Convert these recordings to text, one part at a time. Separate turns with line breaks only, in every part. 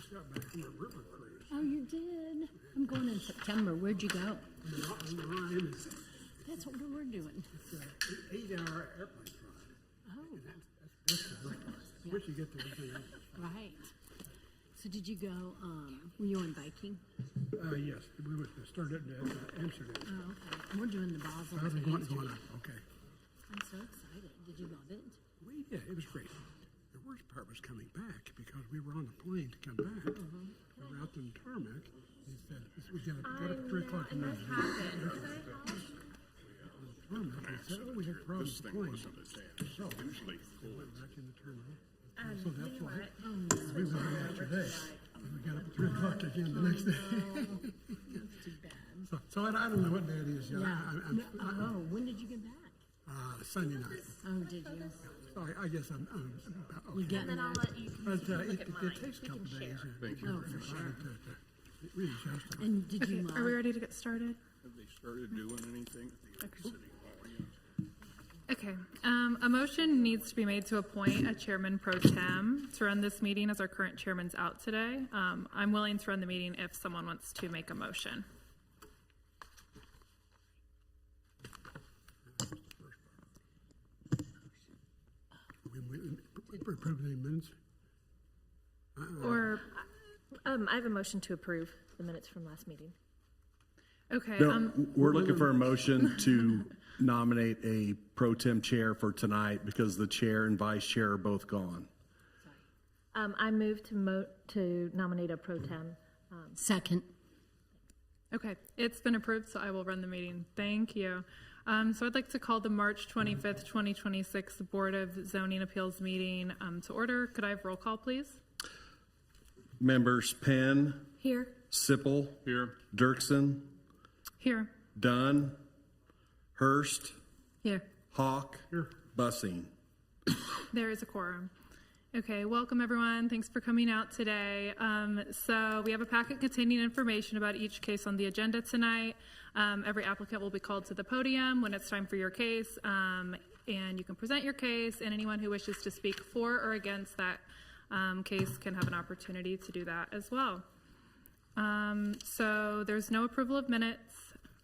just got back from a river cruise.
Oh, you did? I'm going in September. Where'd you go?
On the Rhine.
That's what we're doing.
It's an 8-hour airplane ride.
Oh,
That's the worst part. Once you get there, everything else is fine.
right. So did you go, were you on biking?
Yes, we started at Amsterdam.
Oh, okay. And we're doing the Basel.
I was
to
going
Amsterdam.
up, okay.
I'm so excited. Did you love it?
Yeah, it was great. The worst part was coming back because we were on the plane to come back. We were out in the tarmac. He said, we got up at 3 o'clock in the morning. On the tarmac, he said, oh, we had problems with the plane. So, we went back in the terminal. So that's why we went the extra day. And we got up at 3 o'clock again the next day.
That's too bad.
So I don't know what day it is yet.
Yeah. When did you get back?
Sunday night.
Oh, did you?
So I guess I'm
You
okay.
got
Then I'll let you
But
look at mine.
it takes a couple of days.
Thank
you. Oh, for sure.
To readjust to it.
And did you
Are we ready to get started?
Have they started doing anything at the city hall yet?
Okay. A motion needs to be made to appoint a chairman pro tem to run this meeting as our current chairman's out today. I'm willing to run the meeting if someone wants to make a motion.
We approve the minutes?
Or,
I have a motion to approve the minutes from last meeting.
okay,
No, we're looking for a motion to nominate a pro tem chair for tonight because the chair and vice chair are both gone.
I move to nominate a pro tem.
Second.
okay, it's been approved, so I will run the meeting. Thank you. So I'd like to call the March 25th, 2026 Board of Zoning Appeals meeting to order. Could I have roll call, please?
Members Penn,
Here.
Sipple,
Here.
Dirksen,
Here.
Dunn, Hurst,
Here.
Hawk, Bussing.
There is a quorum. Okay, welcome everyone. Thanks for coming out today. So we have a packet containing information about each case on the agenda tonight. Every applicant will be called to the podium when it's time for your case, and you can present your case, and anyone who wishes to speak for or against that case can have an opportunity to do that as well. So there's no approval of minutes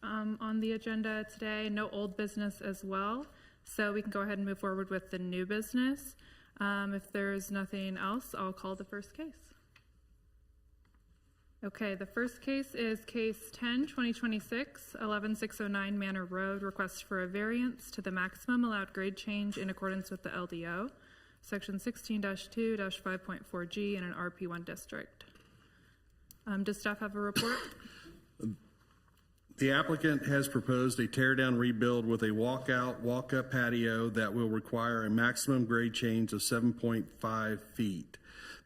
on the agenda today, no old business as well. So we can go ahead and move forward with the new business. If there's nothing else, I'll call the first case. Okay, the first case is case 10-2026, 11609 Manor Road, request for a variance to the maximum allowed grade change in accordance with the LDO, section 16-2-5.4G in an RP1 district. Does staff have a report?
The applicant has proposed a tear-down rebuild with a walkout, walk-up patio that will require a maximum grade change of 7.5 feet.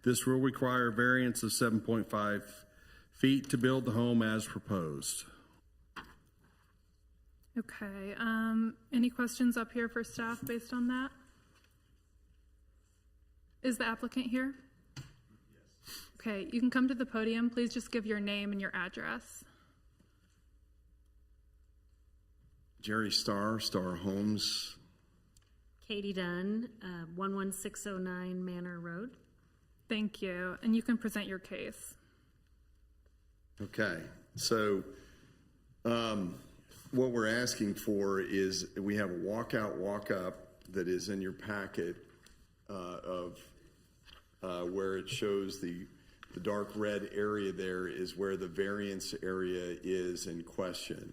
This will require a variance of 7.5 feet to build the home as proposed.
Okay, any questions up here for staff based on that? Is the applicant here? Yes. Okay, you can come to the podium. Please just give your name and your address.
Jerry Starr, Starr Homes.
Katie Dunn, 11609 Manor Road.
Thank you, and you can present your case.
Okay, so what we're asking for is we have a walkout, walk-up that is in your packet of where it shows the dark red area there is where the variance area is in question.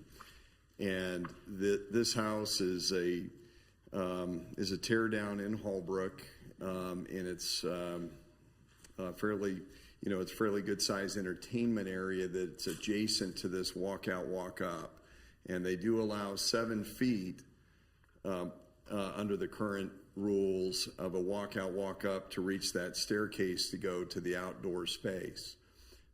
And this house is a tear down in Hallbrook, and it's fairly, it's fairly good sized entertainment area that's adjacent to this walkout, walk up, and they do allow 7 feet under the current rules of a walkout, walk up to reach that staircase to go to the outdoor space.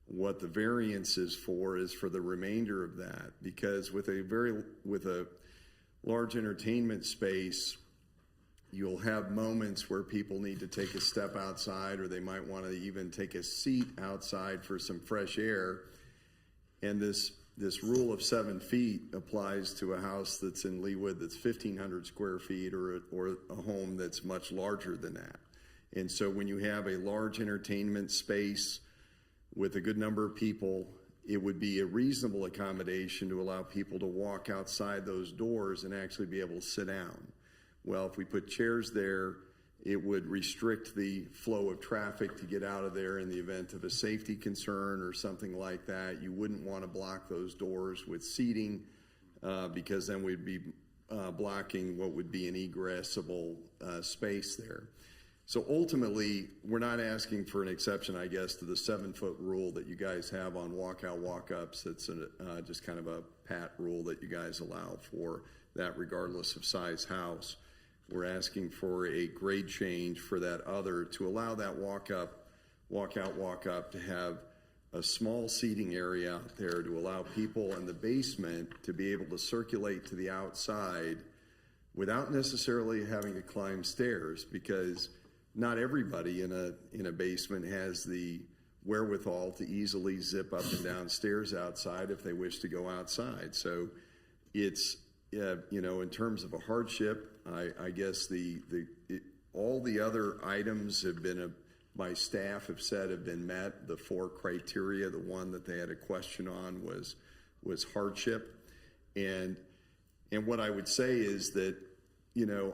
What the variance is for the remainder of that, because with a large entertainment space, you'll have moments where people need to take a step outside, or they might want to even take a seat outside for some fresh air. And this rule of 7 feet applies to a house that's in Leawood that's 1,500 square feet, or a home that's much larger than that. And so when you have a large entertainment space with a good number of people, it would be a reasonable accommodation to allow people to walk outside those doors and actually be able to sit down. Well, if we put chairs there, it would restrict the flow of traffic to get out of there in the event of a safety concern or something like that. You wouldn't want to block those doors with seating because then we'd be blocking what would be an egressable space there. So ultimately, we're not asking for an exception, I guess, to the 7-foot rule that you guys have on walkout, walk-ups. It's just kind of a pat rule that you guys allow for that regardless of size house. We're asking for a grade change for that other to allow that walkout, walk-up to have a small seating area out there to allow people in the basement to be able to circulate to the outside without necessarily having to climb stairs, because not everybody in a basement has the wherewithal to easily zip up and down stairs outside if they wish to go outside. So it's, in terms of a hardship, I guess all the other items have been, my staff have said have been met. The 4 criteria, the one that they had a question on was hardship. And what I would say is that,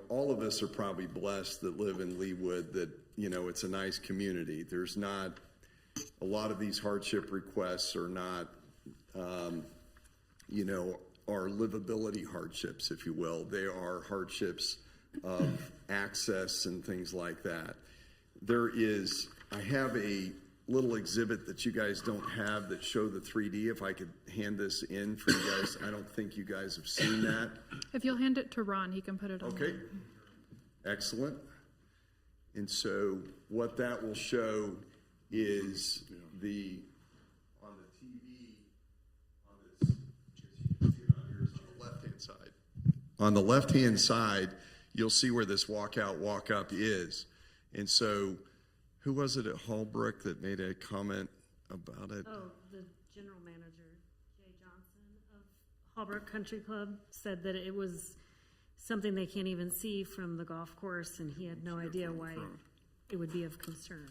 all of us are probably blessed that live in Leawood, that, it's a nice community. There's not, a lot of these hardship requests are not, are livability hardships, if you will. They are hardships of access and things like that. I have a little exhibit that you guys don't have that show the 3D. If I could hand this in for you guys. I don't think you guys have seen that.
If you'll hand it to Ron, he can put it on.
Okay, excellent. And so what that will show is on the TV, on the left-hand side, you'll see where this walkout, walk-up is. And so who was it at Hallbrook that made a comment about it?
Oh, the general manager, Jay Johnson of Hallbrook Country Club, said that it was something they can't even see from the golf course, and he had no idea why it would be of concern.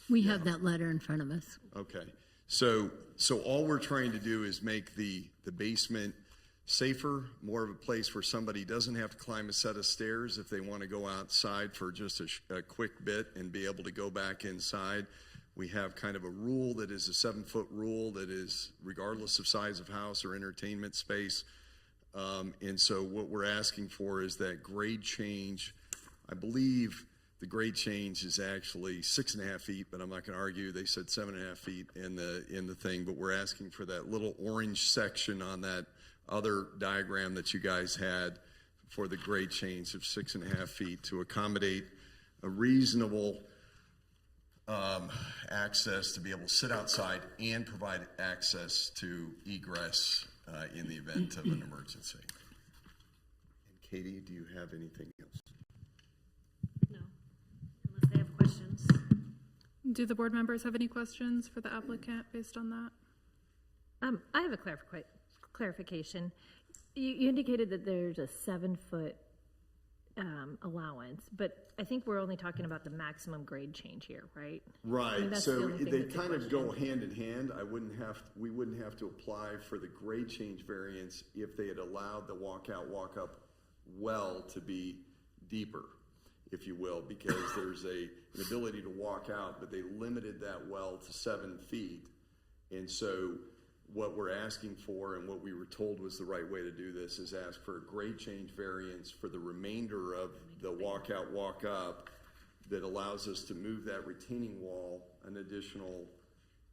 We have that letter in front of us.
Okay. So all we're trying to do is make the basement safer, more of a place where somebody doesn't have to climb a set of stairs if they want to go outside for just a quick bit and be able to go back inside. We have kind of a rule that is a 7-foot rule that is regardless of size of house or entertainment space. And so what we're asking for is that grade change. I believe the grade change is actually 6.5 feet, but I'm not going to argue. They said 7.5 feet in the thing, but we're asking for that little orange section on that other diagram that you guys had for the grade change of 6.5 feet to accommodate a reasonable access to be able to sit outside and provide access to egress in the event of an emergency. And Katie, do you have anything else?
No, unless they have questions.
Do the board members have any questions for the applicant based on that?
I have a clarification. You indicated that there's a 7-foot allowance, but I think we're only talking about the maximum grade change here, right?
Right.
I mean, that's the
So
only thing
they
that's a
kind of go
question.
hand in hand. We wouldn't have to apply for the grade change variance if they had allowed the walkout, walk-up well to be deeper, if you will, because there's an ability to walk out, but they limited that well to 7 feet. And so what we're asking for and what we were told was the right way to do this is ask for a grade change variance for the remainder of the walkout, walk up that allows us to move that retaining wall an additional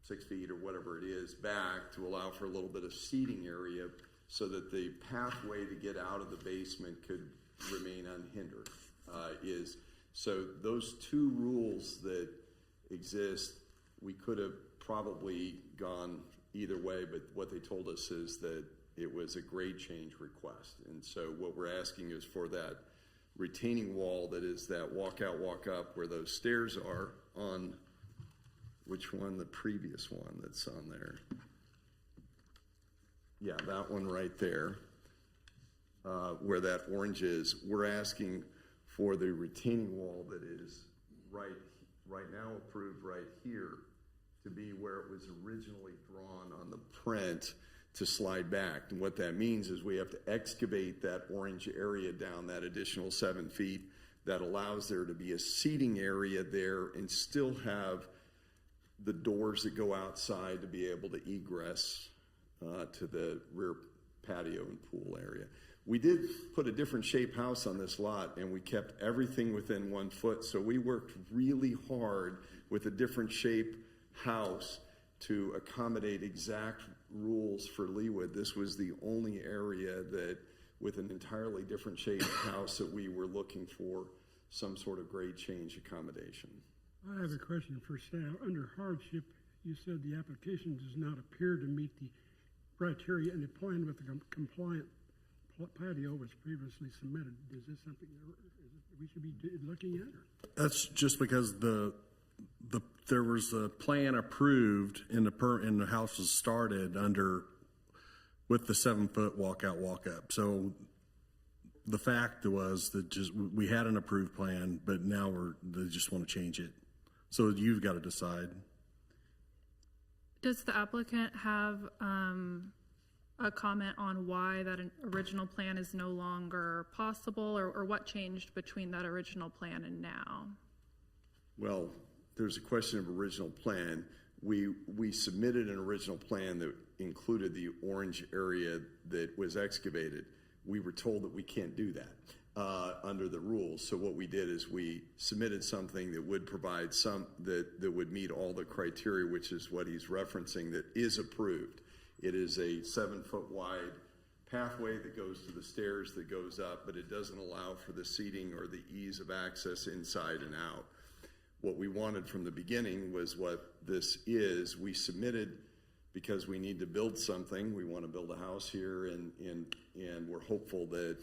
6 feet or whatever it is back to allow for a little bit of seating area so that the pathway to get out of the basement could remain unhindered. So those 2 rules that exist, we could have probably gone either way, but what they told us is that it was a grade change request. And so what we're asking is for that retaining wall that is that walkout, walk up where those stairs are on, which one? The previous one that's on there. Yeah, that one right there, where that orange is. We're asking for the retaining wall that is right now approved right here to be where it was originally drawn on the print to slide back. And what that means is we have to excavate that orange area down that additional 7 feet. That allows there to be a seating area there and still have the doors that go outside to be able to egress to the rear patio and pool area. We did put a different shape house on this lot, and we kept everything within 1 foot. So we worked really hard with a different shape house to accommodate exact rules for Leawood. This was the only area that, with an entirely different shaped house, that we were looking for some sort of grade change accommodation.
I have a question for staff. Under hardship, you said the application does not appear to meet the criteria and the plan with the compliant patio was previously submitted. Is this something that we should be looking at?
That's just because there was a plan approved and the house was started with the 7 foot walk up. So the fact was that we had an approved plan, but now they just want to change it. So you've got to decide.
Does the applicant have a comment on why that original plan is no longer possible, or what changed between that original plan and now?
Well, there's a question of original plan. We submitted an original plan that included the orange area that was excavated. We were told that we can't do that under the rules. So what we did is we submitted something that would provide that would meet all the criteria, which is what he's referencing, that is approved. It is a 7 foot wide pathway that goes to the stairs that goes up, but it doesn't allow for the seating or the ease of access inside and out. What we wanted from the beginning was what this is. We submitted because we need to build something. We want to build a house here, and we're hopeful that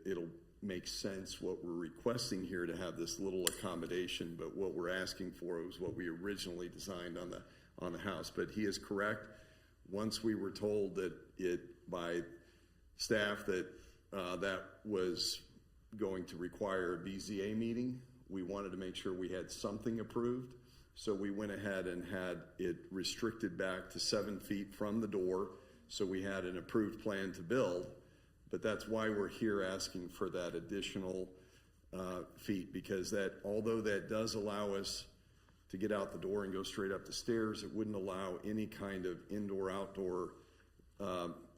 it'll make sense what we're requesting here to have this little accommodation. But what we're asking for was what we originally designed on the house. But he is correct. Once we were told that by staff that that was going to require a BZA meeting, we wanted to make sure we had something approved. So we went ahead and had it restricted back to 7 feet from the door. So we had an approved plan to build, but that's why we're here asking for that additional feet, because although that does allow us to get out the door and go straight up the stairs, it wouldn't allow any kind of indoor, outdoor,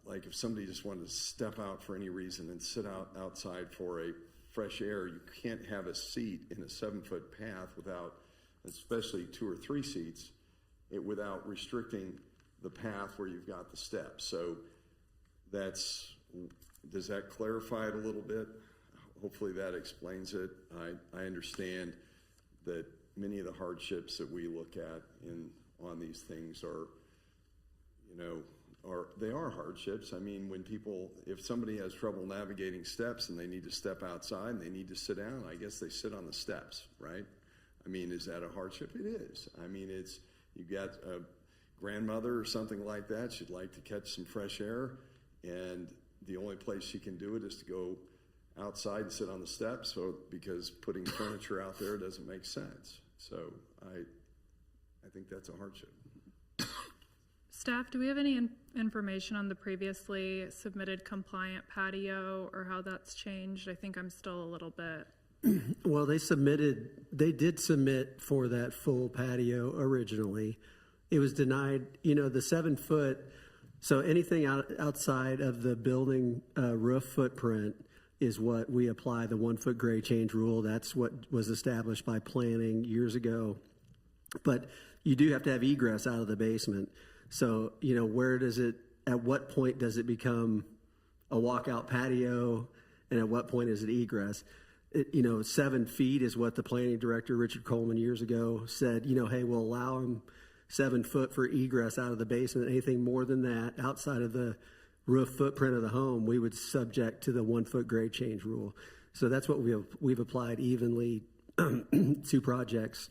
like if somebody just wanted to step out for any reason and sit outside for a fresh air, you can't have a seat in a 7 foot path without, especially 2 or 3 seats, without restricting the path where you've got the steps. So does that clarify it a little bit? Hopefully that explains it. I understand that many of the hardships that we look at on these things are hardships. I mean, if somebody has trouble navigating steps and they need to step outside and they need to sit down, I guess they sit on the steps, right? I mean, is that a hardship? It is. I mean, you've got a grandmother or something like that. She'd like to catch some fresh air, and the only place she can do it is to go outside and sit on the steps, because putting furniture out there doesn't make sense. So I think that's a hardship.
Staff, do we have any information on the previously submitted compliant patio or how that's changed? I think I'm still a little bit.
Well, they did submit for that full patio originally. It was denied, the 7 foot. So anything outside of the building roof footprint is what we apply the 1 foot grade change rule. That's what was established by planning years ago. But you do have to have egress out of the basement. So, at what point does it become a walkout patio, and at what point is it egress? 7 feet is what the planning director, Richard Coleman, years ago said, hey, we'll allow them 7 foot for egress out of the basement. Anything more than that outside of the roof footprint of the home, we would subject to the 1 foot grade change rule. So that's what we've applied evenly to projects.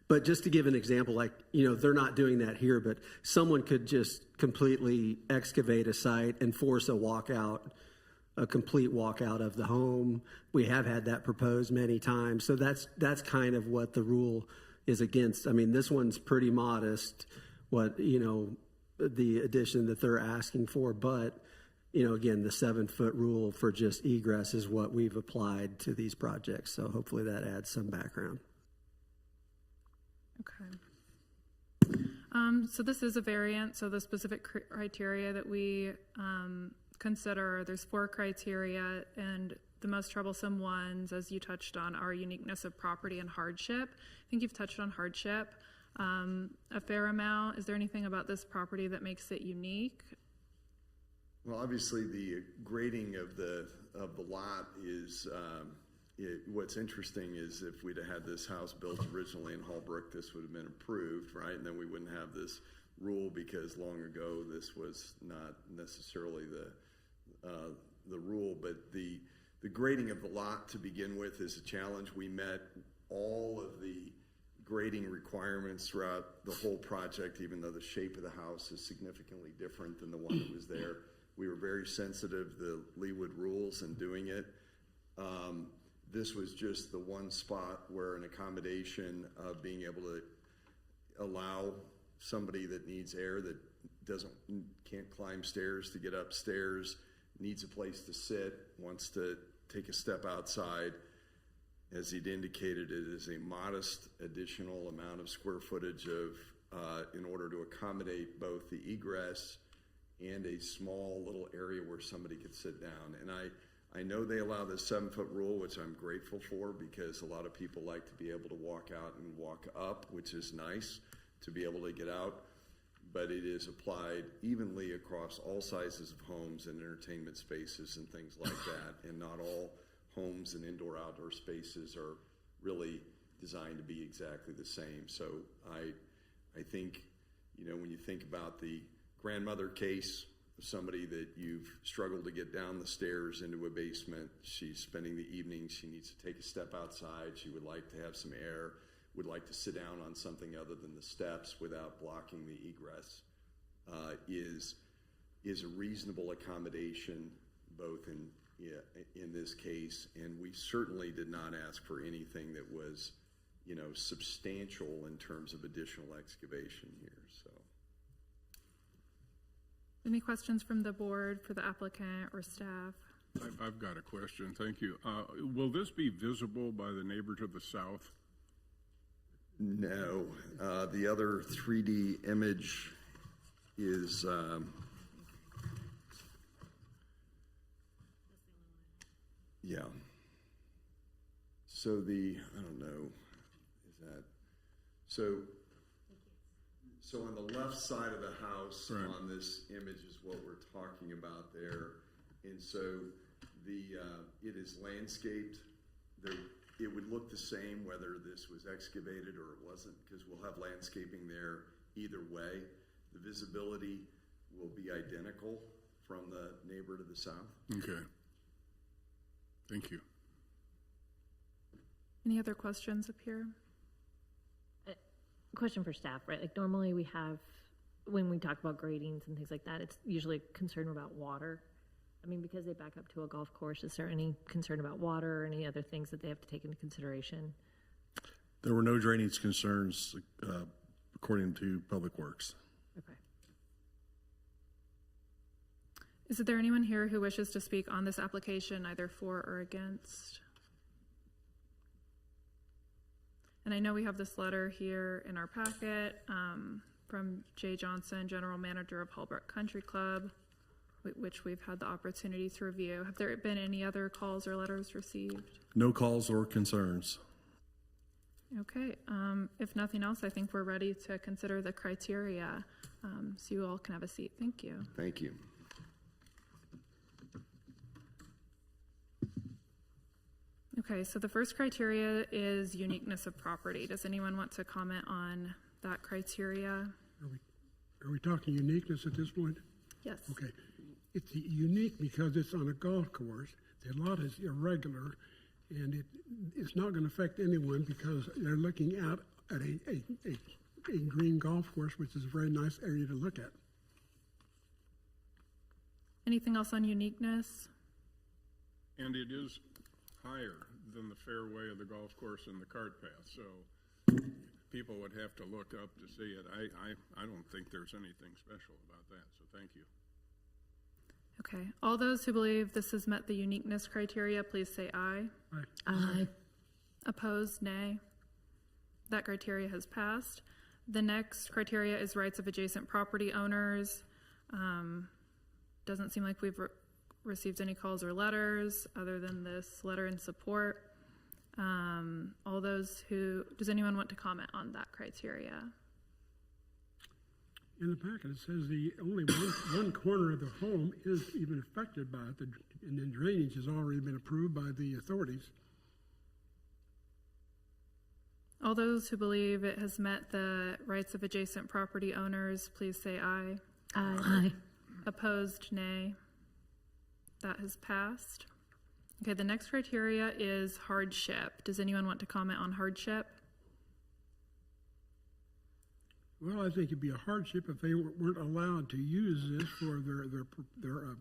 But just to give an example, they're not doing that here, but someone could just completely excavate a site and force a complete walkout of the home. We have had that proposed many times. So that's kind of what the rule is against, I mean, this one's pretty modest, the addition that they're asking for, but, again, the 7-foot rule for just egress is what we've applied to these projects. So hopefully that adds some background.
Okay. So this is a variant, so the specific criteria that we consider, there's 4 criteria, and the most troublesome ones, as you touched on, are uniqueness of property and hardship. I think you've touched on hardship a fair amount. Is there anything about this property that makes it unique?
Well, obviously, the grading of the lot is, what's interesting is if we'd have had this house built originally in Hallbrook, this would have been approved, right? And then we wouldn't have this rule because long ago this was not necessarily the rule. But the grading of the lot to begin with is a challenge. We met all of the grading requirements throughout the whole project, even though the shape of the house is significantly different than the one that was there. We were very sensitive to the Leawood rules in doing it. This was just the one spot where an accommodation of being able to allow somebody that needs air, that can't climb stairs to get upstairs, needs a place to sit, wants to take a step outside. As he'd indicated, it is a modest additional amount of square footage in order to accommodate both the egress and a small little area where somebody could sit down. And I know they allow the 7-foot rule, which I'm grateful for, because a lot of people like to be able to walk out and walk up, which is nice to be able to get out. But it is applied evenly across all sizes of homes and entertainment spaces and things like that. And not all homes and indoor-outdoor spaces are really designed to be exactly the same. So I think, when you think about the grandmother case, somebody that you've struggled to get down the stairs into a basement, she's spending the evening, she needs to take a step outside, she would like to have some air, would like to sit down on something other than the steps without blocking the egress, is a reasonable accommodation both in this case, and we certainly did not ask for anything that was substantial in terms of additional excavation here. So
Any questions from the board for the applicant or staff?
I've got a question, thank you. Will this be visible by the neighbor to the south?
no, the other 3D image is yeah. So I don't know, is that, so on the left side of the house,
right,
on this image is what we're talking about there. And so it is landscaped. It would look the same whether this was excavated or it wasn't, because we'll have landscaping there either way. The visibility will be identical from the neighbor to the south.
Okay. Thank you.
Any other questions up here?
Question for staff, right? Like normally we have, when we talk about gradings and things like that, it's usually concern about water. I mean, because they back up to a golf course, is there any concern about water or any other things that they have to take into consideration?
There were no drainage concerns according to Public Works.
Okay.
Is there anyone here who wishes to speak on this application, either for or against? And I know we have this letter here in our packet from Jay Johnson, General Manager of Hallbrook Country Club, which we've had the opportunity to review. Have there been any other calls or letters received?
No calls or concerns.
Okay, if nothing else, I think we're ready to consider the criteria. So you all can have a seat. Thank you.
Thank you.
Okay, so the first criteria is uniqueness of property. Does anyone want to comment on that criteria?
Are we talking uniqueness at this point?
Yes.
Okay. It's unique because it's on a golf course. The lot is irregular, and it's not going to affect anyone because they're looking out at a green golf course, which is a very nice area to look at.
Anything else on uniqueness?
And it is higher than the fairway of the golf course and the cart path. So people would have to look up to see it. I don't think there's anything special about that, so thank you.
Okay, all those who believe this has met the uniqueness criteria, please say aye.
Aye.
Opposed, nay. That criteria has passed. The next criteria is rights of adjacent property owners. Doesn't seem like we've received any calls or letters other than this letter in support. All those who, does anyone want to comment on that criteria?
In the packet, it says the only one corner of the home is even affected by it, and then drainage has already been approved by the authorities.
All those who believe it has met the rights of adjacent property owners, please say aye.
Aye.
Opposed, nay. That has passed. Okay, the next criteria is hardship. Does anyone want to comment on hardship?
Well, I think it'd be a hardship if they weren't allowed to use this for their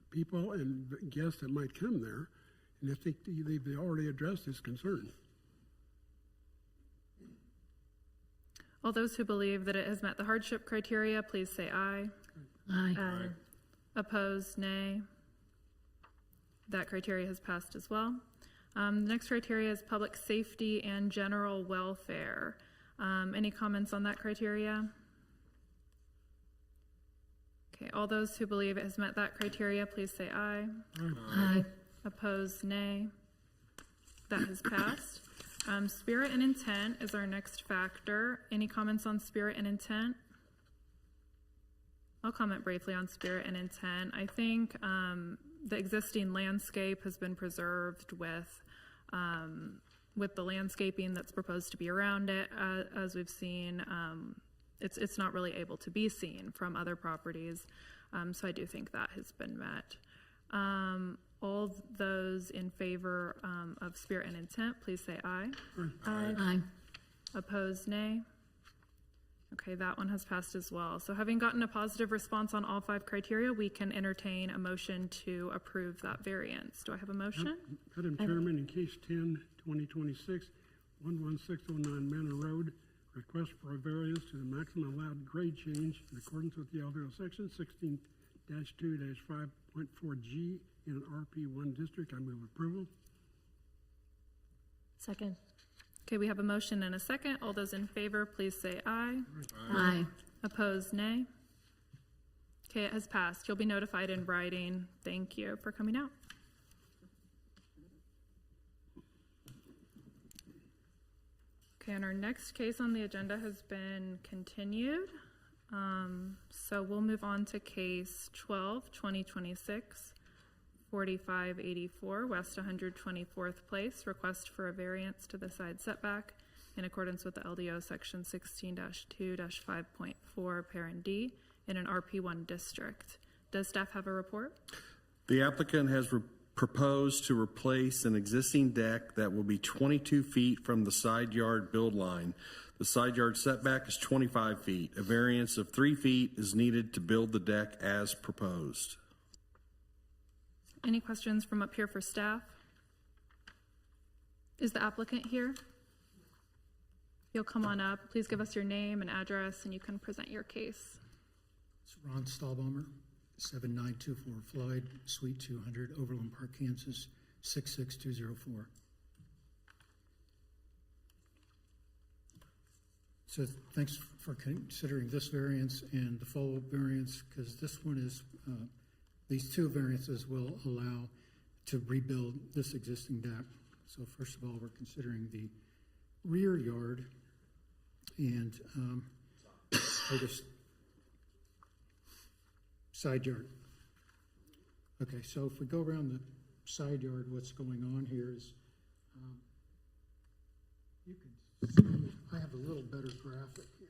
people and guests that might come there. And I think they've already addressed this concern.
All those who believe that it has met the hardship criteria, please say aye.
Aye.
Opposed, nay. That criteria has passed as well. The next criteria is public safety and general welfare. Any comments on that criteria? Okay, all those who believe it has met that criteria, please say aye.
Aye.
Opposed, nay. That has passed. Spirit and intent is our next factor. Any comments on spirit and intent? I'll comment briefly on spirit and intent. I think the existing landscape has been preserved with the landscaping that's proposed to be around it. As we've seen, it's not really able to be seen from other properties. So I do think that has been met. All those in favor of spirit and intent, please say aye.
Aye.
Opposed, nay. Okay, that one has passed as well. So having gotten a positive response on all 5 criteria, we can entertain a motion to approve that variance. Do I have a motion?
Madam Chairman, in case 10/2026, 11609 Manor Road, request for a variance to the maximum allowed grade change in accordance with the LDO section 16-2-5.4G in an RP1 district. I move approval.
Second.
Okay, we have a motion and a second. All those in favor, please say aye.
Aye.
Opposed, nay. Okay, it has passed. You'll be notified in writing. Thank you for coming out. Okay, and our next case on the agenda has been continued. So we'll move on to case 12/2026, 4584 West 124th Place, request for a variance to the side setback in accordance with the LDO section 16-2-5.4 parent D in an RP1 district. Does staff have a report?
The applicant has proposed to replace an existing deck that will be 22 feet from the side yard build line. The side yard setback is 25 feet. A variance of 3 feet is needed to build the deck as proposed.
Any questions from up here for staff? Is the applicant here? You'll come on up. Please give us your name and address and you can present your case.
It's Ron Stahlbaumer, 7924 Floyd, Suite 200, Overland Park, Kansas, 66204. So thanks for considering this variance and the follow-up variance, because this one is, these 2 variances will allow to rebuild this existing deck. So first of all, we're considering the rear yard and side yard. Okay, so if we go around the side yard, what's going on here is, you can see, I have a little better graphic here.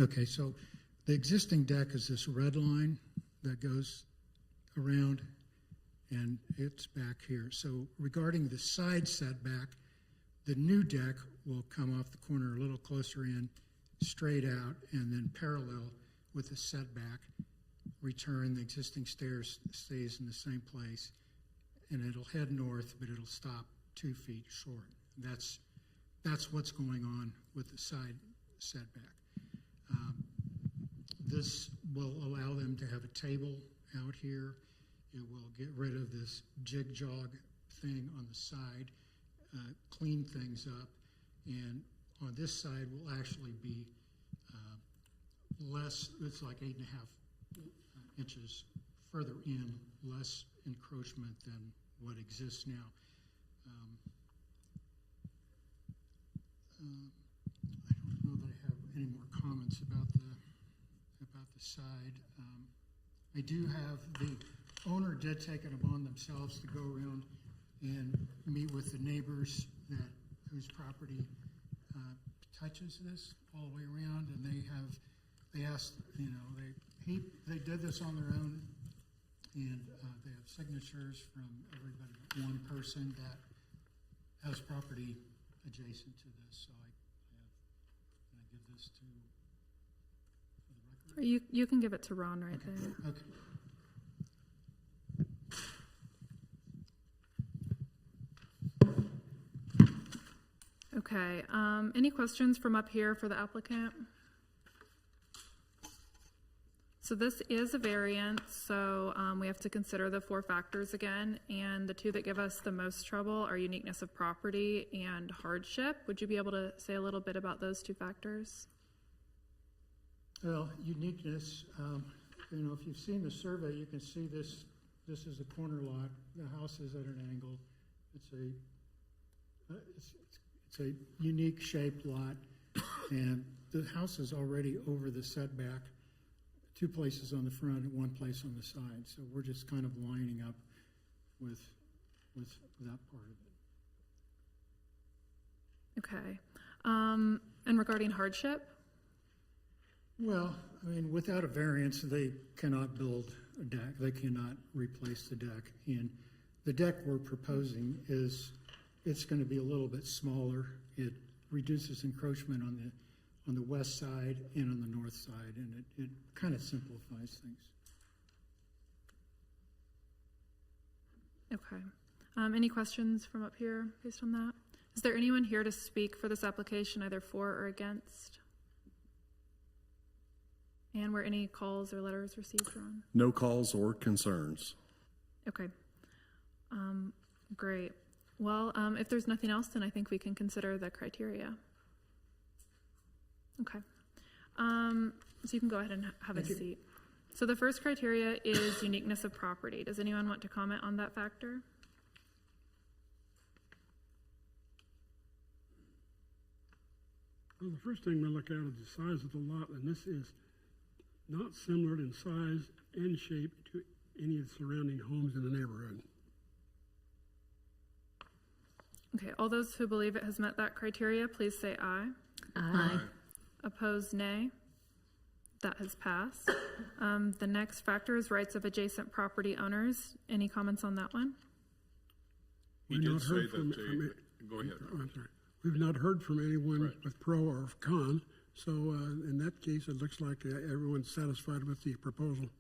Okay, so the existing deck is this red line that goes around, and it's back here. So regarding the side setback, the new deck will come off the corner a little closer in, straight out, and then parallel with the setback return, the existing stairs stays in the same place, and it'll head north, but it'll stop 2 feet short. That's what's going on with the side setback. This will allow them to have a table out here. It will get rid of this jig-jog thing on the side, clean things up, and on this side will actually be less, it's like 8.5 inches further in, less encroachment than what exists now. I don't know that I have any more comments about the side. I do have, the owner did take it upon themselves to go around and meet with the neighbors whose property touches this all the way around, and they asked, they did this on their own, and they have signatures from everybody but one person that has property adjacent to this, so can I give this to, for the record?
You can give it to Ron right there.
Okay.
Okay, any questions from up here for the applicant? So this is a variance, so we have to consider the 4 factors again, and the 2 that give us the most trouble are uniqueness of property and hardship. Would you be able to say a little bit about those 2 factors?
Well, uniqueness, if you've seen the survey, you can see this is a corner lot. The house is at an angle. It's a unique shaped lot, and the house is already over the setback, 2 places on the front and 1 place on the side. So we're just kind of lining up with that part of it.
Okay, and regarding hardship?
Well, without a variance, they cannot build a deck. They cannot replace the deck. And the deck we're proposing it's going to be a little bit smaller. It reduces encroachment on the west side and on the north side, and it kind of simplifies things.
Okay. Any questions from up here based on that? Is there anyone here to speak for this application, either for or against? And were any calls or letters received, Ron?
No calls or concerns.
Okay. Great. Well, if there's nothing else, then I think we can consider the criteria. Okay. So you can go ahead and have a seat. So the first criteria is uniqueness of property. Does anyone want to comment on that factor?
Well, the first thing we look at is the size of the lot, and this is not similar in size and shape to any of the surrounding homes in the neighborhood.
Okay, all those who believe it has met that criteria, please say aye.
Aye.
Opposed, nay. That has passed. The next factor is rights of adjacent property owners. Any comments on that one?
He
We've
did
not
say
heard from-
that go ahead.
Oh, I'm sorry. We've not heard from anyone
Right.
with pro or con, so in that case, it looks like everyone's satisfied with the proposal.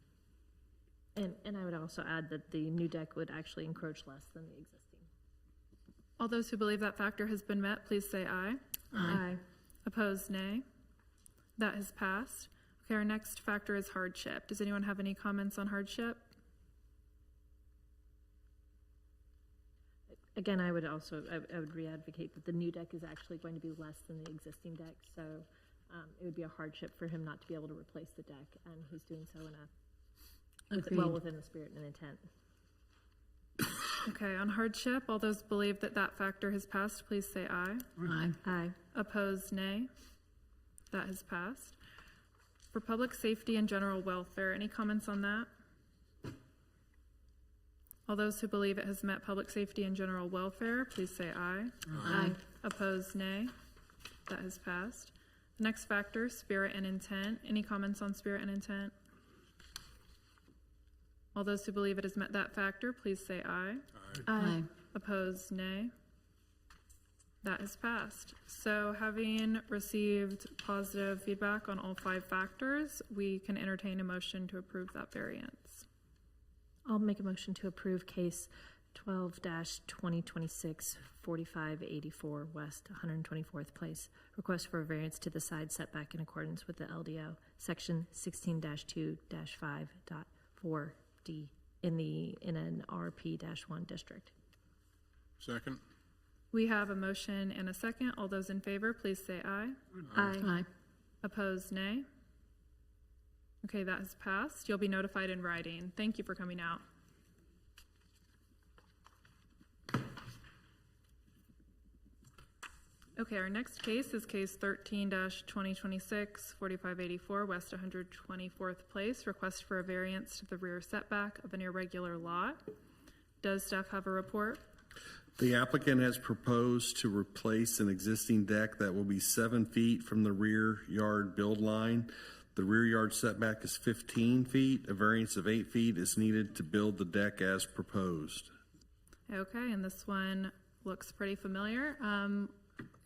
And I would also add that the new deck would actually encroach less than the existing.
All those who believe that factor has been met, please say aye.
Aye.
Opposed, nay. That has passed. Okay, our next factor is hardship. Does anyone have any comments on hardship?
Again, I would re-advocate that the new deck is actually going to be less than the existing deck, so it would be a hardship for him not to be able to replace the deck, and he's doing so within the spirit and intent.
Okay, on hardship, all those believe that that factor has passed, please say aye.
Aye. Aye.
Opposed, nay. That has passed. For public safety and general welfare, any comments on that? All those who believe it has met public safety and general welfare, please say aye.
Aye.
Opposed, nay. That has passed. The next factor, spirit and intent. Any comments on spirit and intent? All those who believe it has met that factor, please say aye.
Aye.
Opposed, nay. That has passed. So having received positive feedback on all 5 factors, we can entertain a motion to approve that variance.
I'll make a motion to approve case 12-2026, 4584 West 124th Place. Request for a variance to the side setback in accordance with the LDO, section 16-2-5.4D in an RP-1 district.
Second?
We have a motion and a second. All those in favor, please say aye.
Aye.
Opposed, nay. Okay, that has passed. You'll be notified in writing. Thank you for coming out. Okay, our next case is case 13-2026, 4584 West 124th Place. Request for a variance to the rear setback of an irregular lot. Does staff have a report?
The applicant has proposed to replace an existing deck that will be 7 feet from the rear yard build line. The rear yard setback is 15 feet. A variance of 8 feet is needed to build the deck as proposed.
Okay, and this one looks pretty familiar.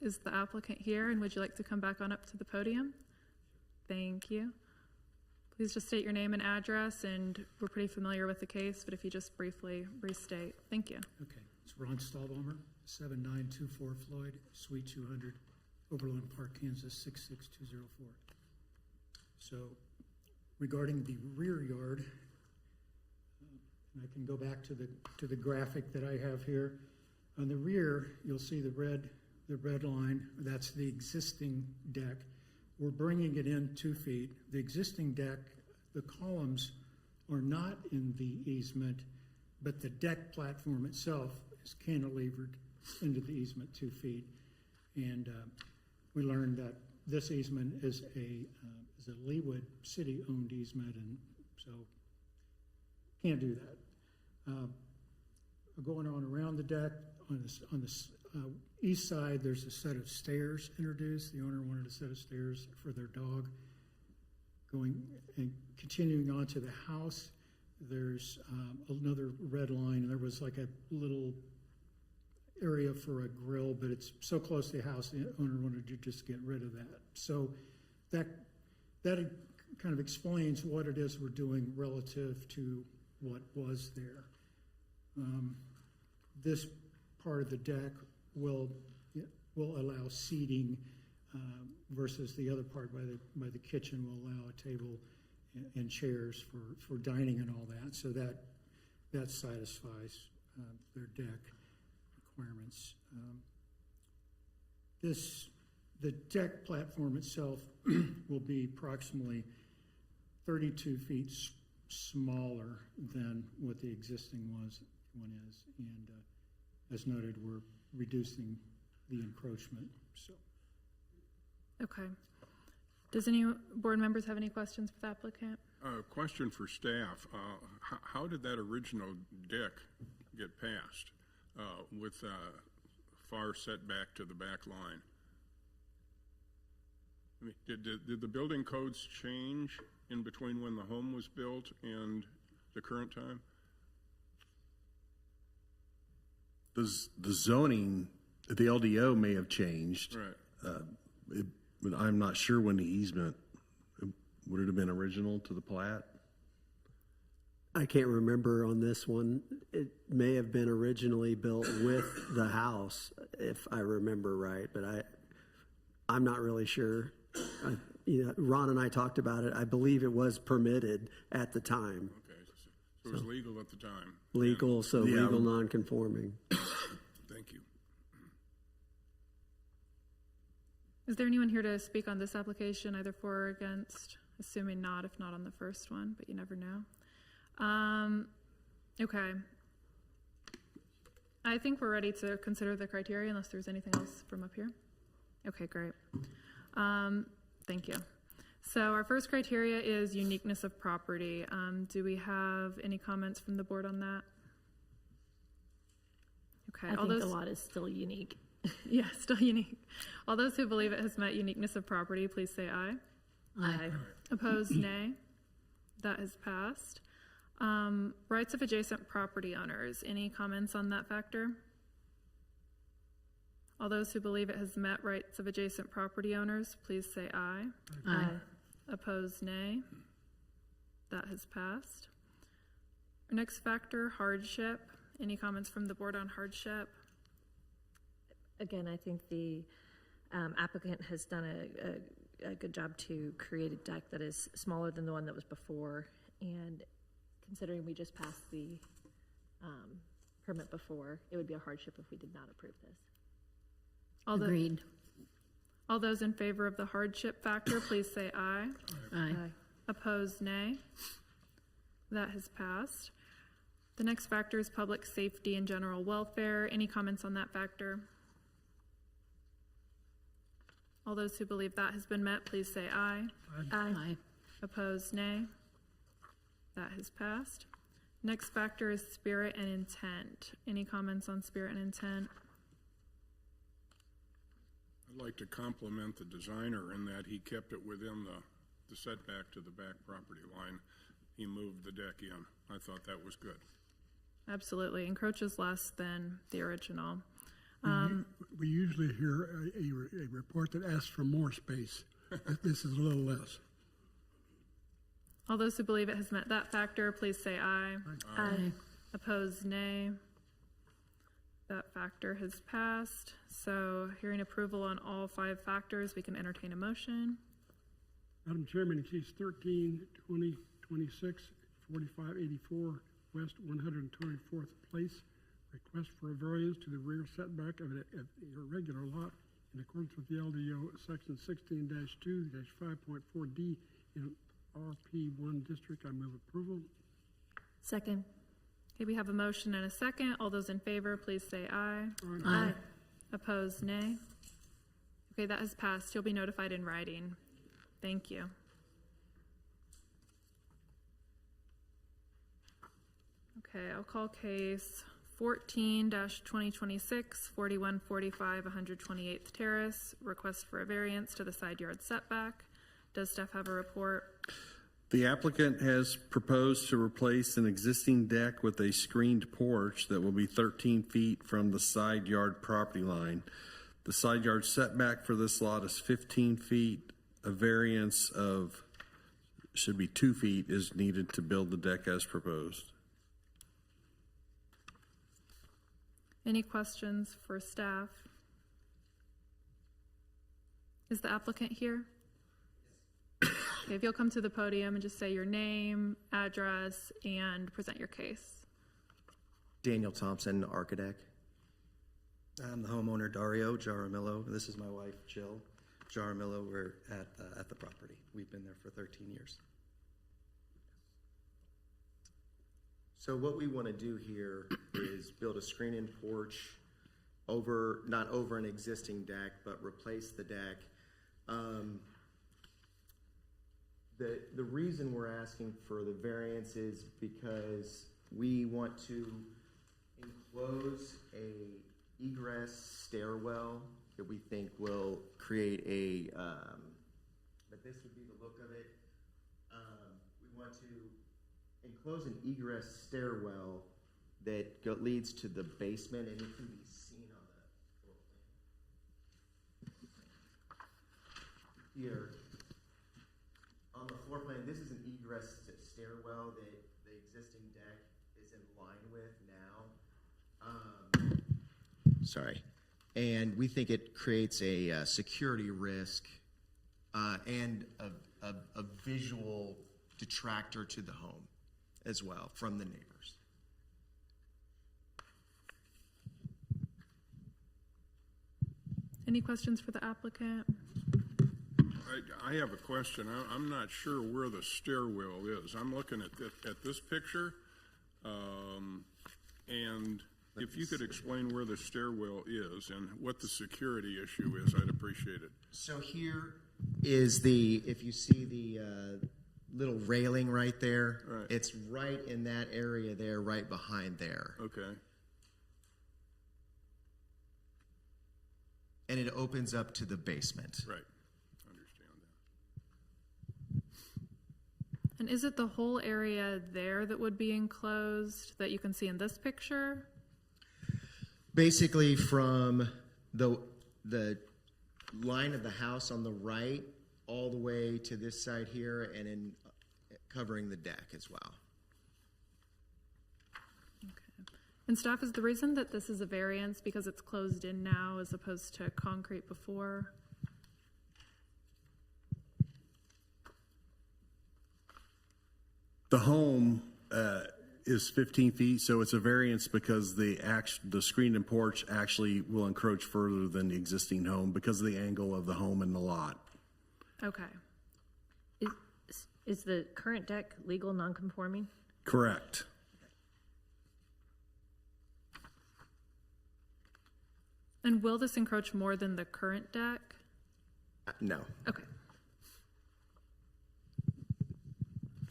Is the applicant here, and would you like to come back on up to the podium? Thank you. Please just state your name and address, and we're pretty familiar with the case, but if you just briefly restate. Thank you.
Okay, it's Ron Stahlbaumer, 7924 Floyd, Suite 200, Overland Park, Kansas, 66204. So regarding the rear yard, and I can go back to the graphic that I have here. On the rear, you'll see the red line, that's the existing deck. We're bringing it in 2 feet. The existing deck, the columns are not in the easement, but the deck platform itself is cantilevered into the easement 2 feet. And we learned that this easement is a Leawood city-owned easement, and so can't do that. Going on around the deck, on the east side, there's a set of stairs introduced. The owner wanted a set of stairs for their dog. Going and continuing on to the house, there's another red line, and there was like a little area for a grill, but it's so close to the house, the owner wanted to just get rid of that. So that kind of explains what it is we're doing relative to what was there. This part of the deck will allow seating versus the other part by the kitchen will allow a table and chairs for dining and all that. So that satisfies their deck requirements. The deck platform itself will be approximately 32 feet smaller than what the existing one is. And as noted, we're reducing the encroachment. So,
Okay. Does any board members have any questions for the applicant?
Question for staff. How did that original deck get passed with far setback to the back line? I mean, did the building codes change in between when the home was built and the current time?
The zoning, the LDO may have changed.
Right.
But I'm not sure when the easement, would it have been original to the plat?
I can't remember on this one. It may have been originally built with the house, if I remember right, but I'm not really sure. Ron and I talked about it. I believe it was permitted at the time.
Okay, so it was legal at the time.
Legal, so
Yeah.
legal non-conforming.
Thank you.
Is there anyone here to speak on this application, either for or against? Assuming not, if not on the first one, but you never know. Okay. I think we're ready to consider the criteria unless there's anything else from up here. Okay, great. Thank you. So our first criteria is uniqueness of property. Do we have any comments from the board on that? Okay.
I think the lot is still unique.
Yeah, still unique. All those who believe it has met uniqueness of property, please say aye.
Aye.
Opposed, nay. That has passed. Rights of adjacent property owners. Any comments on that factor? All those who believe it has met rights of adjacent property owners, please say aye.
Aye.
Opposed, nay. That has passed. Our next factor, hardship. Any comments from the board on hardship?
Again, I think the applicant has done a good job to create a deck that is smaller than the one that was before. And considering we just passed the permit before, it would be a hardship if we did not approve this.
Agreed.
All those in favor of the hardship factor, please say aye.
Aye.
Opposed, nay. That has passed. The next factor is public safety and general welfare. Any comments on that factor? All those who believe that has been met, please say aye.
Aye.
Opposed, nay. That has passed. Next factor is spirit and intent. Any comments on spirit and intent?
I'd like to compliment the designer in that he kept it within the setback to the back property line. He moved the deck in. I thought that was good.
Absolutely. Encroaches less than the original.
We usually hear a report that asks for more space. This is a little less.
All those who believe it has met that factor, please say aye.
Aye.
Opposed, nay. That factor has passed. So hearing approval on all 5 factors, we can entertain a motion.
Madam Chairman, in case 13, 20, 26, 4584 West 124th Place, request for a variance to the rear setback of an irregular lot in accordance with the LDO section 16-2-5.4D in RP1 district. I move approval.
Second.
Okay, we have a motion and a second. All those in favor, please say aye.
Aye.
Opposed, nay. Okay, that has passed. You'll be notified in writing. Thank you. Okay, I'll call case 14-2026, 4145 128th Terrace, request for a variance to the side yard setback. Does staff have a report?
The applicant has proposed to replace an existing deck with a screened porch that will be 13 feet from the side yard property line. The side yard setback for this lot is 15 feet. A variance of, should be 2 feet, is needed to build the deck as proposed.
Any questions for staff? Is the applicant here? Okay, if you'll come to the podium and just say your name, address, and present your case.
Daniel Thompson, architect. I'm the homeowner, Dario Jaramillo. This is my wife, Jill Jaramillo. We're at the property. We've been there for 13 years. So what we want to do here is build a screen-in porch over, not over an existing deck, but replace the deck. The reason we're asking for the variance is because we want to enclose a egress stairwell that we think will create a, but this would be the look of it. We want to enclose an egress stairwell that leads to the basement, and it can be seen on the floor plan. Here, on the floor plan, this is an egress stairwell that the existing deck is in line with now. Sorry. And we think it creates a security risk and a visual detractor to the home as well from the neighbors.
Any questions for the applicant?
I have a question. I'm not sure where the stairwell is. I'm looking at this picture, and if you could explain where the stairwell is and what the security issue is, I'd appreciate it.
So here is the, if you see the little railing right there,
Right.
It's right in that area there, right behind there.
Okay.
And it opens up to the basement.
Right. Understand that.
And is it the whole area there that would be enclosed that you can see in this picture?
Basically from the line of the house on the right all the way to this side here and in covering the deck as well.
And staff, is the reason that this is a variance because it's closed in now as opposed to concrete before?
The home is 15 feet, so it's a variance because the screened-in porch actually will encroach further than the existing home because of the angle of the home and the lot.
Okay.
Is the current deck legal non-conforming?
Correct.
And will this encroach more than the current deck?
No.
Okay.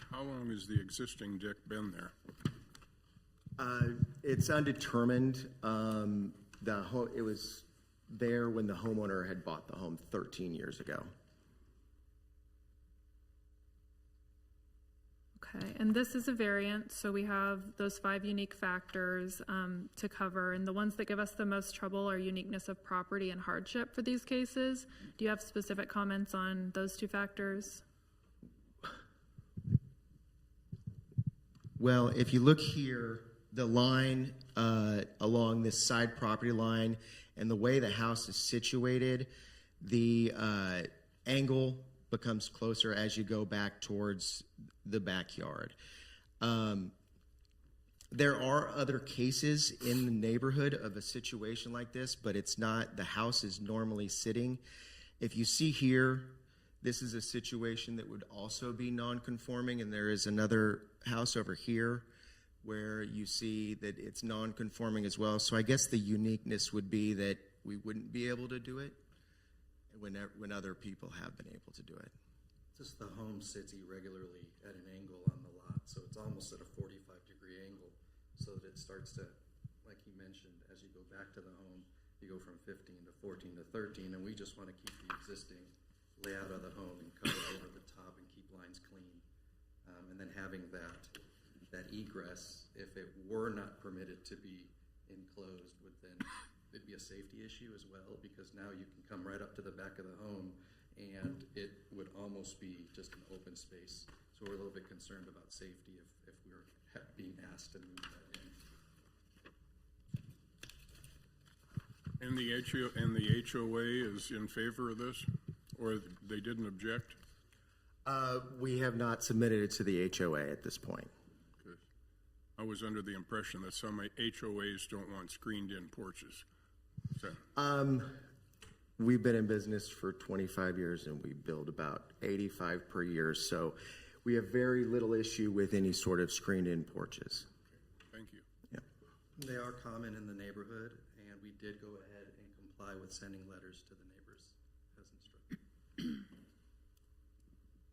How long has the existing deck been there?
It's undetermined. It was there when the homeowner had bought the home 13 years ago.
Okay, and this is a variance, so we have those 5 unique factors to cover, and the ones that give us the most trouble are uniqueness of property and hardship for these cases. Do you have specific comments on those 2 factors?
Well, if you look here, the line along this side property line and the way the house is situated, the angle becomes closer as you go back towards the backyard. There are other cases in the neighborhood of a situation like this, but it's not, the house is normally sitting. If you see here, this is a situation that would also be non-conforming, and there is another house over here where you see that it's non-conforming as well. So I guess the uniqueness would be that we wouldn't be able to do it when other people have been able to do it.
Just the home sits irregularly at an angle on the lot, so it's almost at a 45-degree angle, so that it starts to, like he mentioned, as you go back to the home, you go from 15 to 14 to 13, and we just want to keep the existing layout of the home and cover over the top and keep lines clean. And then having that egress, if it were not permitted to be enclosed, would then, it'd be a safety issue as well, because now you can come right up to the back of the home and it would almost be just an open space. So we're a little bit concerned about safety if we were being asked to move that in.
And the HOA is in favor of this, or they didn't object?
We have not submitted it to the HOA at this point.
Good. I was under the impression that some HOAs don't want screened-in porches. So.
We've been in business for 25 years and we build about 85 per year. So we have very little issue with any sort of screened-in porches.
Thank you.
Yeah.
They are common in the neighborhood, and we did go ahead and comply with sending letters to the neighbors as instructed.